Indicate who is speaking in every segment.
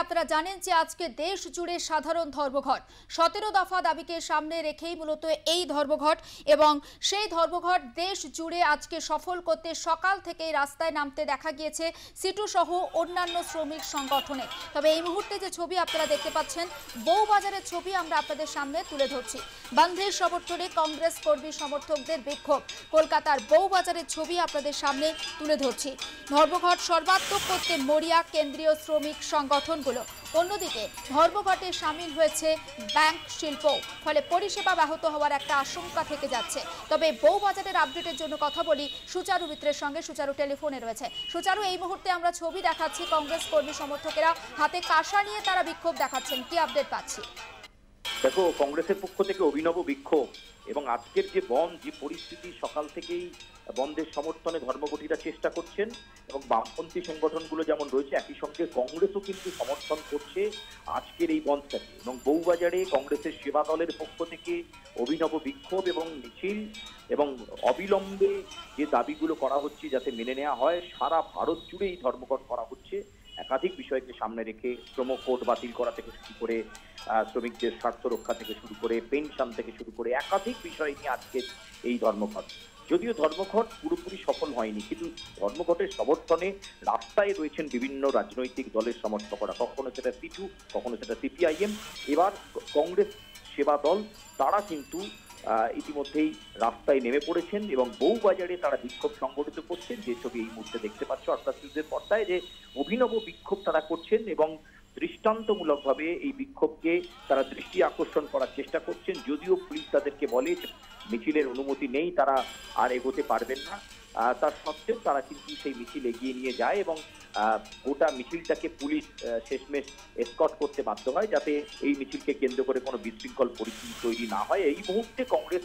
Speaker 1: আপনারা জানেন যে আজকে দেশ জুড়ে সাধারণ ধর্মঘট 17 দফা দাবিকে সামনে রেখেই মূলত এই ধর্মঘট এবং সেই ধর্মঘট দেশ জুড়ে আজকে সফল করতে সকাল থেকেই রাস্তায় নামতে দেখা গিয়েছে সিটু সহ অন্যান্য শ্রমিক সংগঠনে। তবে এই মুহূর্তে যে ছবি আপনারা দেখতে পাচ্ছেন বউবাজারের ছবি আমরা আপনাদের সামনে তুলে ধরছি। বন্ধের সমর্থনে কংগ্রেস কর্মী সমর্থকদের বিক্ষোভ, কলকাতার বউবাজারের ছবি আপনাদের সামনে তুলে ধরছি। ধর্মঘট সর্বাত্মক করতে মরিয়া কেন্দ্রীয় শ্রমিক সংগঠন। অন্যদিকে ধর্মঘটে সামিল হয়েছে ব্যাংক শিল্প, ফলে পরিষেবা ব্যাহত হওয়ার একটা আশঙ্কা থেকে যাচ্ছে। তবে বউবাজারের আপডেটের জন্য কথা বলি সুচারু মিত্রের সঙ্গে। সুচারু টেলিফোনে রয়েছে। সুচারু, এই মুহূর্তে আমরা ছবি দেখাচ্ছি, কংগ্রেস কর্মী সমর্থকেরা হাতে কাঁসা নিয়ে তারা বিক্ষোভ দেখাচ্ছেন, কি আপডেট পাচ্ছি?
Speaker 2: দেখো, কংগ্রেসের পক্ষ থেকে অভিনব বিক্ষোভ এবং আজকের যে বন্ধ, যে পরিস্থিতি, সকাল থেকেই বন্ধের সমর্থনে ধর্মঘটীরা চেষ্টা করছেন এবং বামপন্থী সংগঠনগুলো যেমন রয়েছে একই সঙ্গে কংগ্রেসও কিন্তু সমর্থন করছে আজকের এই বন্ধটাকে। এবং বউবাজারে কংগ্রেসের সেবা দলের পক্ষ থেকে অভিনব বিক্ষোভ এবং মিছিল এবং অবিলম্বে যে দাবিগুলো করা হচ্ছে যাতে মেনে নেওয়া হয়, সারা ভারত জুড়ে এই ধর্মঘট করা হচ্ছে একাধিক বিষয়কে সামনে রেখে। শ্রম কোড বাতিল করা থেকে শুরু করে শ্রমিকদের স্বার্থ রক্ষা থেকে শুরু করে পেনশন থেকে শুরু করে একাধিক বিষয় নিয়ে আজকে এই ধর্মঘট। যদিও ধর্মঘট পুরোপুরি সফল হয়নি, কিন্তু ধর্মঘটের সমর্থনে রাস্তায় রয়েছেন বিভিন্ন রাজনৈতিক দলের সমর্থকরা, কখনো সেটা সিটু, কখনো সেটা সিপিআইএম, এবার কংগ্রেস সেবা দল, তারা কিন্তু ইতিমধ্যেই রাস্তায় নেমে পড়েছেন এবং বউবাজারে তারা বিক্ষোভ সংগঠিত করছেন। যে ছবি এই মুহূর্তে দেখতে পাচ্ছ আস্তাস নিউজের পর্দায়, যে অভিনব বিক্ষোভ তারা করছেন এবং দৃষ্টান্তমূলকভাবে এই বিক্ষোভকে তারা দৃষ্টি আকর্ষণ করার চেষ্টা করছেন। যদিও পুলিশ তাদেরকে বলে মিছিলের অনুমতি নেই, তারা আর এগোতে পারবেন না, তার সত্ত্বেও তারা কিন্তু সেই মিছিল এগিয়ে নিয়ে যায় এবং গোটা মিছিলটাকে পুলিশ শেষমেশ এসকর্ট করতে বাধ্য হয় যাতে এই মিছিলকে কেন্দ্র করে কোনো বিশৃঙ্খল পরিস্থিতি তৈরি না হয়। এই মুহূর্তে কংগ্রেস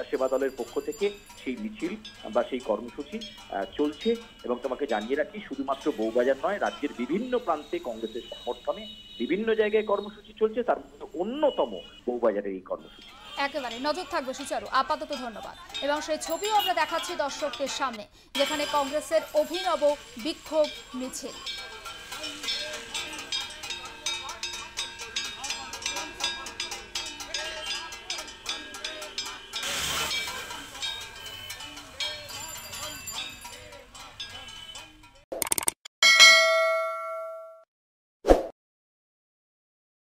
Speaker 2: সেবা দলের পক্ষ থেকে সেই মিছিল বা সেই কর্মসূচি চলছে এবং তোমাকে জানিয়ে রাখি, শুধুমাত্র বউবাজার নয়, রাজ্যের বিভিন্ন প্রান্তে কংগ্রেসের সমর্থনে বিভিন্ন জায়গায় কর্মসূচি চলছে, তার মধ্যে অন্যতম বউবাজারের এই কর্মসূচি।
Speaker 1: একেবারে নজর থাকবে সুচারু, আপাতত ধন্যবাদ। এবং সেই ছবিও আমরা দেখাচ্ছি দর্শকদের সামনে, যেখানে কংগ্রেসের অভিনব বিক্ষোভ মিছিল।